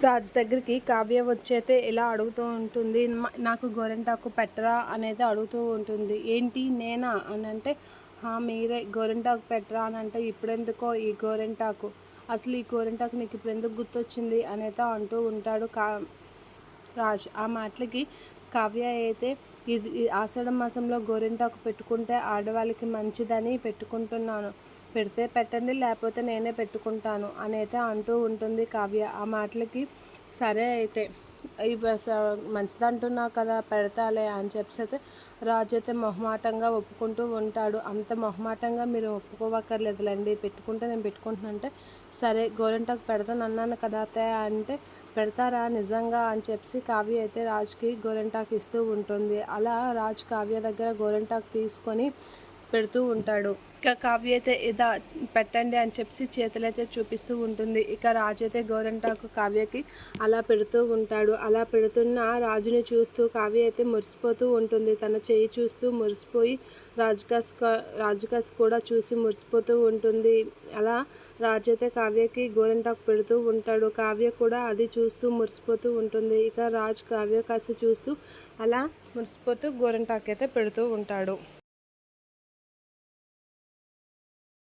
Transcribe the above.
రాజ్ దగ్గరికి కావ్య వచ్చైతే ఇలా అడుగుతూ ఉంటుంది. నాకు గోరింటాకు పెట్టరా అనేది అడుగుతూ ఉంటుంది. ఏంటి నేనా అని అంటే, మీరే గోరింటాకు పెట్టరా అని అంటే, ఇప్పుడెందుకో ఈ గోరింటాకు, అసలు ఈ గోరింటాకు నీకు ఇప్పుడు ఎందుకు గుర్తొచ్చింది అనేది అంటూ ఉంటాడు రాజ్. ఆ మాటలకి కావ్య అయితే, ఇది ఆషాఢ మాసంలో గోరింటాకు పెట్టుకుంటే ఆడవాళ్ళకి మంచిదని పెట్టుకుంటున్నాను, పెడితే పెట్టండి లేకపోతే నేనే పెట్టుకుంటాను అని అయితే అంటూ ఉంటుంది కావ్య. ఆ మాటలకి సరే అయితే మంచిదంటున్నావు కదా పెడతాలే అని చెప్పేసి అయితే రాజు అయితే మొహమాటంగా ఒప్పుకుంటూ ఉంటాడు. అంత మొహమాటంగా మీరు ఒప్పుకోవక్కర్లేదులేండి, పెట్టుకుంటే నేను పెట్టుకుంటున్నా అంటే, సరే గోరింటాకు పెడతాను అన్నాను కదా అత్తయ్య అంటే, పెడతారా నిజంగా అని చెప్పి కావ్య అయితే రాజుకి గోరింటాకు ఇస్తూ ఉంటుంది. అలా రాజు కావ్య దగ్గర గోరింటాకు తీసుకొని పెడుతూ ఉంటాడు. ఇక కావ్య అయితే ఇదా పెట్టండి అని చెప్పి చేతులైతే చూపిస్తూ ఉంటుంది. ఇక రాజు అయితే గోరింటాకు కావ్యకి అలా పెడుతూ ఉంటాడు. అలా పెడుతున్న రాజుని చూస్తూ కావ్య అయితే మురిసిపోతూ ఉంటుంది. తన చేయి చూస్తూ మురిసిపోయి రాజుకాస్ కూడా చూసి మురిసిపోతూ ఉంటుంది. అలా రాజు అయితే కావ్యకి గోరింటాకు పెడుతూ ఉంటాడు. కావ్య కూడా అది చూస్తూ మురిసిపోతూ ఉంటుంది. ఇక రాజు కావ్య కాసి చూస్తూ అలా మురిసిపోతూ గోరింటాకు అయితే పెడుతూ ఉంటాడు.